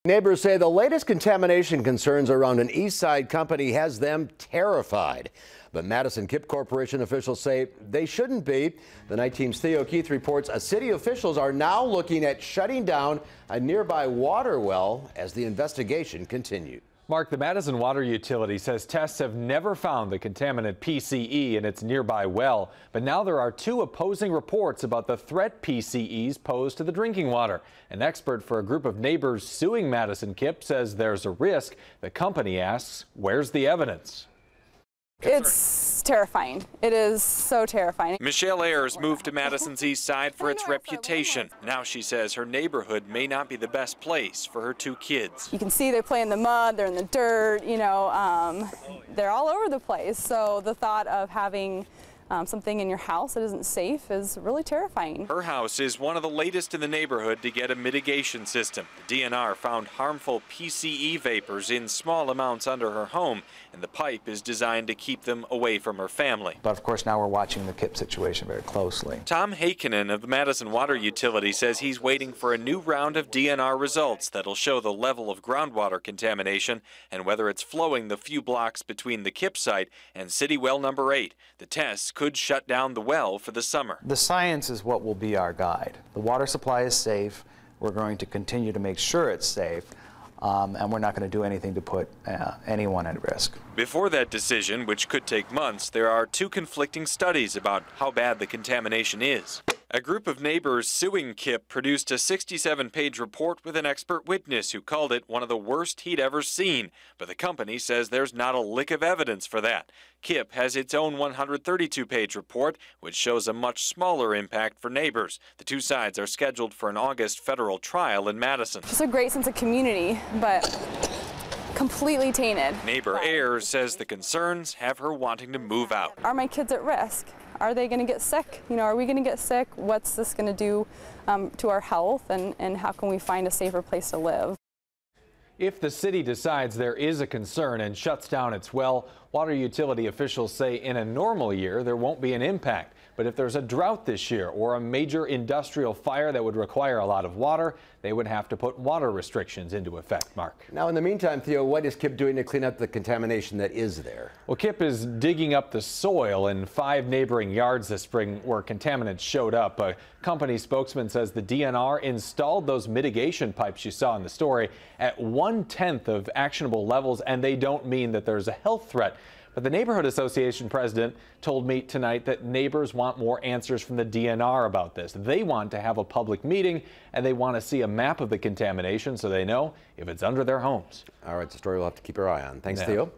Neighbors say the latest contamination concerns around an East Side company has them terrified. But Madison Kipp Corporation officials say they shouldn't be. The night team's Theo Keith reports city officials are now looking at shutting down a nearby water well as the investigation continues. Mark, the Madison water utility says tests have never found the contaminant PCE in its nearby well, but now there are two opposing reports about the threat PCEs pose to the drinking water. An expert for a group of neighbors suing Madison Kipp says there's a risk. The company asks, where's the evidence? It's terrifying. It is so terrifying. Michelle Ayers moved to Madison's East Side for its reputation. Now she says her neighborhood may not be the best place for her two kids. You can see they play in the mud, they're in the dirt, they're all over the place. So the thought of having something in your house that isn't safe is really terrifying. Her house is one of the latest in the neighborhood to get a mitigation system. The DNR found harmful PCE vapors in small amounts under her home, and the pipe is designed to keep them away from her family. But of course now we're watching the Kipp situation very closely. Tom Heikkinen of the Madison Water Utility says he's waiting for a new round of DNR results that'll show the level of groundwater contamination and whether it's flowing the few blocks between the Kipp site and City Well number 8. The tests could shut down the well for the summer. The science is what will be our guide. The water supply is safe. We're going to continue to make sure it's safe, and we're not going to do anything to put anyone at risk. Before that decision, which could take months, there are two conflicting studies about how bad the contamination is. A group of neighbors suing Kipp produced a 67-page report with an expert witness who called it one of the worst he'd ever seen. But the company says there's not a lick of evidence for that. Kipp has its own 132-page report, which shows a much smaller impact for neighbors. The two sides are scheduled for an August federal trial in Madison. Just a great sense of community, but completely tainted. Neighbor Ayers says the concerns have her wanting to move out. Are my kids at risk? Are they going to get sick? Are we going to get sick? What's this going to do to our health, and how can we find a safer place to live? If the city decides there is a concern and shuts down its well, water utility officials say in a normal year there won't be an impact. But if there's a drought this year or a major industrial fire that would require a lot of water, they would have to put water restrictions into effect, Mark. Now, in the meantime, Theo, what is Kipp doing to clean up the contamination that is there? Well, Kipp is digging up the soil in 5 neighboring yards this spring where contaminants showed up. A company spokesman says the DNR installed those mitigation pipes you saw in the story at 1/10 of actionable levels, and they don't mean that there's a health threat. But the Neighborhood Association president told me tonight that neighbors want more answers from the DNR about this. They want to have a public meeting, and they want to see a map of the contamination so they know if it's under their homes. All right, it's a story we'll have to keep our eye on. Thanks, Theo.